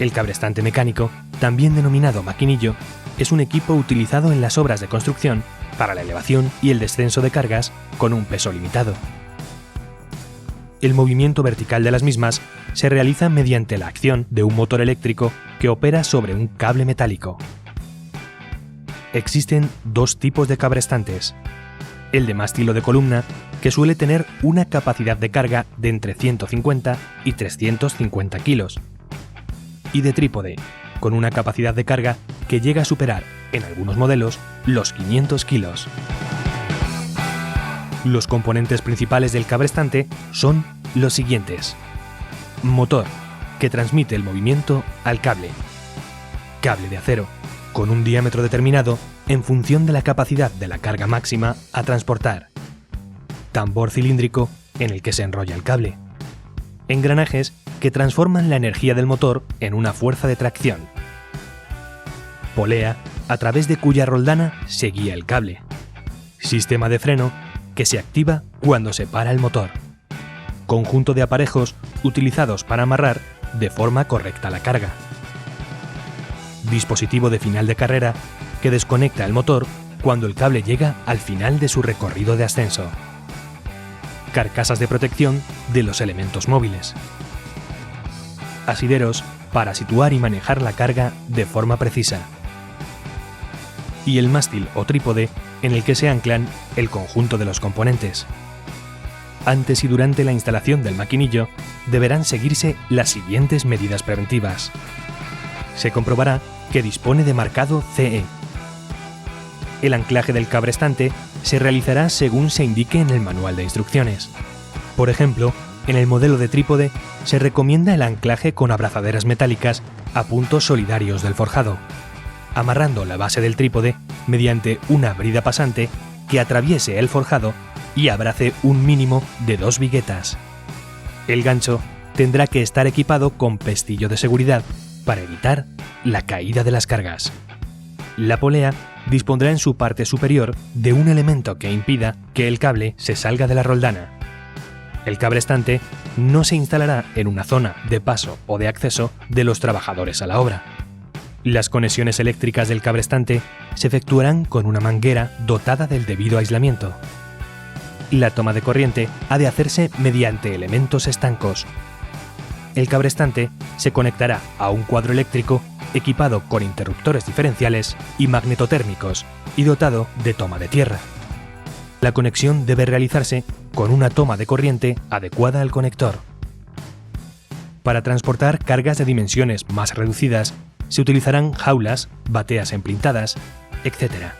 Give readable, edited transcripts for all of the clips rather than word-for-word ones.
El cabrestante mecánico, también denominado maquinillo, es un equipo utilizado en las obras de construcción para la elevación y el descenso de cargas con un peso limitado. El movimiento vertical de las mismas se realiza mediante la acción de un motor eléctrico que opera sobre un cable metálico. Existen dos tipos de cabrestantes: el de mástil o de columna, que suele tener una capacidad de carga de entre 150 y 350 kilos, y de trípode, con una capacidad de carga que llega a superar, en algunos modelos, los 500 kilos. Los componentes principales del cabrestante son los siguientes: motor, que transmite el movimiento al cable; cable de acero, con un diámetro determinado en función de la capacidad de la carga máxima a transportar; tambor cilíndrico en el que se enrolla el cable; engranajes que transforman la energía del motor en una fuerza de tracción; polea, a través de cuya roldana se guía el cable; sistema de freno, que se activa cuando se para el motor; conjunto de aparejos utilizados para amarrar de forma correcta la carga; dispositivo de final de carrera, que desconecta el motor cuando el cable llega al final de su recorrido de ascenso; carcasas de protección de los elementos móviles; asideros para situar y manejar la carga de forma precisa; y el mástil o trípode en el que se anclan el conjunto de los componentes. Antes y durante la instalación del maquinillo deberán seguirse las siguientes medidas preventivas. Se comprobará que dispone de marcado CE. El anclaje del cabrestante se realizará según se indique en el manual de instrucciones. Por ejemplo, en el modelo de trípode se recomienda el anclaje con abrazaderas metálicas a puntos solidarios del forjado, amarrando la base del trípode mediante una brida pasante que atraviese el forjado y abrace un mínimo de 2 viguetas. El gancho tendrá que estar equipado con pestillo de seguridad para evitar la caída de las cargas. La polea dispondrá en su parte superior de un elemento que impida que el cable se salga de la roldana. El cabrestante no se instalará en una zona de paso o de acceso de los trabajadores a la obra. Las conexiones eléctricas del cabrestante se efectuarán con una manguera dotada del debido aislamiento. La toma de corriente ha de hacerse mediante elementos estancos. El cabrestante se conectará a un cuadro eléctrico equipado con interruptores diferenciales y magnetotérmicos y dotado de toma de tierra. La conexión debe realizarse con una toma de corriente adecuada al conector. Para transportar cargas de dimensiones más reducidas, se utilizarán jaulas, bateas emplintadas, etc.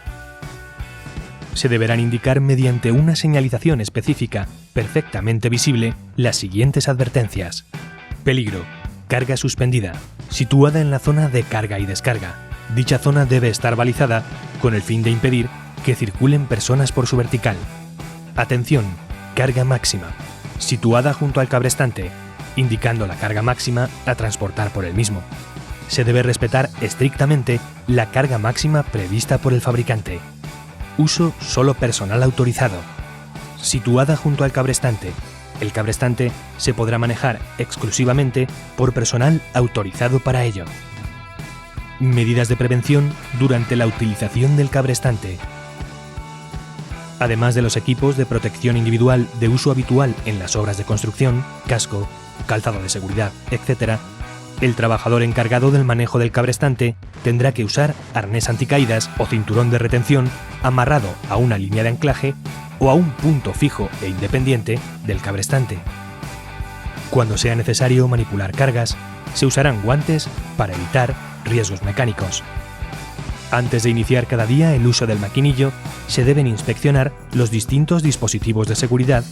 Se deberán indicar mediante una señalización específica perfectamente visible las siguientes advertencias: peligro, carga suspendida, situada en la zona de carga y descarga. Dicha zona debe estar balizada con el fin de impedir que circulen personas por su vertical. Atención, carga máxima, situada junto al cabrestante, indicando la carga máxima a transportar por el mismo. Se debe respetar estrictamente la carga máxima prevista por el fabricante. Uso solo personal autorizado. Situada junto al cabrestante. El cabrestante se podrá manejar exclusivamente por personal autorizado para ello. Medidas de prevención durante la utilización del cabrestante. Además de los equipos de protección individual de uso habitual en las obras de construcción, casco, calzado de seguridad, etc., el trabajador encargado del manejo del cabrestante tendrá que usar arnés anticaídas o cinturón de retención amarrado a una línea de anclaje o a un punto fijo e independiente del cabrestante. Cuando sea necesario manipular cargas, se usarán guantes para evitar riesgos mecánicos. Antes de iniciar cada día el uso del maquinillo, se deben inspeccionar los distintos dispositivos de seguridad,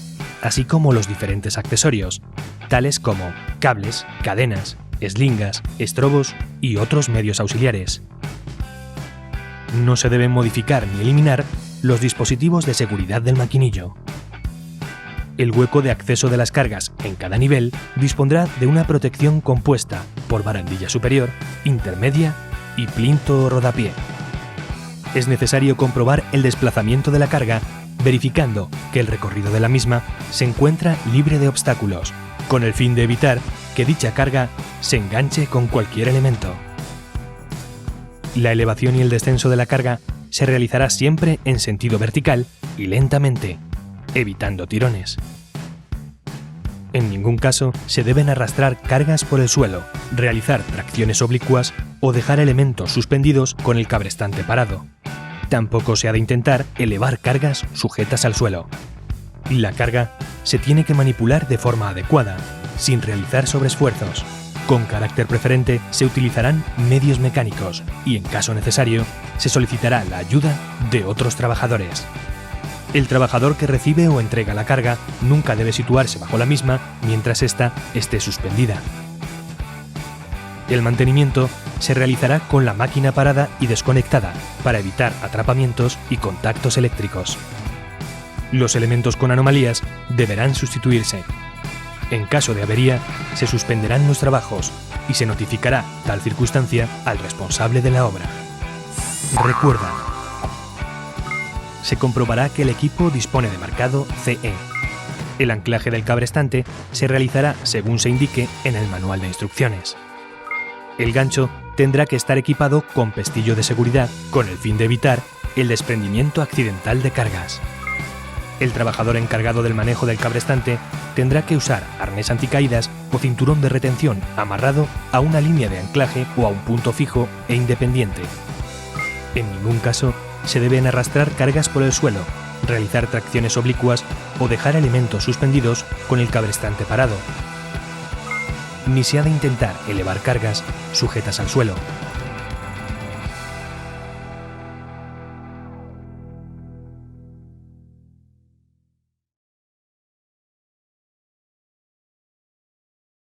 así como los diferentes accesorios, tales como cables, cadenas, eslingas, estrobos y otros medios auxiliares. No se deben modificar ni eliminar los dispositivos de seguridad del maquinillo. El hueco de acceso de las cargas en cada nivel dispondrá de una protección compuesta por barandilla superior, intermedia y plinto o rodapié. Es necesario comprobar el desplazamiento de la carga, verificando que el recorrido de la misma se encuentra libre de obstáculos, con el fin de evitar que dicha carga se enganche con cualquier elemento. La elevación y el descenso de la carga se realizará siempre en sentido vertical y lentamente, evitando tirones. En ningún caso se deben arrastrar cargas por el suelo, realizar tracciones oblicuas o dejar elementos suspendidos con el cabrestante parado. Tampoco se ha de intentar elevar cargas sujetas al suelo. La carga se tiene que manipular de forma adecuada, sin realizar sobreesfuerzos. Con carácter preferente se utilizarán medios mecánicos y, en caso necesario, se solicitará la ayuda de otros trabajadores. El trabajador que recibe o entrega la carga nunca debe situarse bajo la misma mientras ésta esté suspendida. El mantenimiento se realizará con la máquina parada y desconectada para evitar atrapamientos y contactos eléctricos. Los elementos con anomalías deberán sustituirse. En caso de avería, se suspenderán los trabajos y se notificará tal circunstancia al responsable de la obra. Recuerda, se comprobará que el equipo dispone de marcado CE. El anclaje del cabrestante se realizará según se indique en el manual de instrucciones. El gancho tendrá que estar equipado con pestillo de seguridad con el fin de evitar el desprendimiento accidental de cargas. El trabajador encargado del manejo del cabrestante tendrá que usar arnés anticaídas o cinturón de retención amarrado a una línea de anclaje o a un punto fijo e independiente. En ningún caso se deben arrastrar cargas por el suelo, realizar tracciones oblicuas o dejar elementos suspendidos con el cabrestante parado. Ni se ha de intentar elevar cargas sujetas al suelo,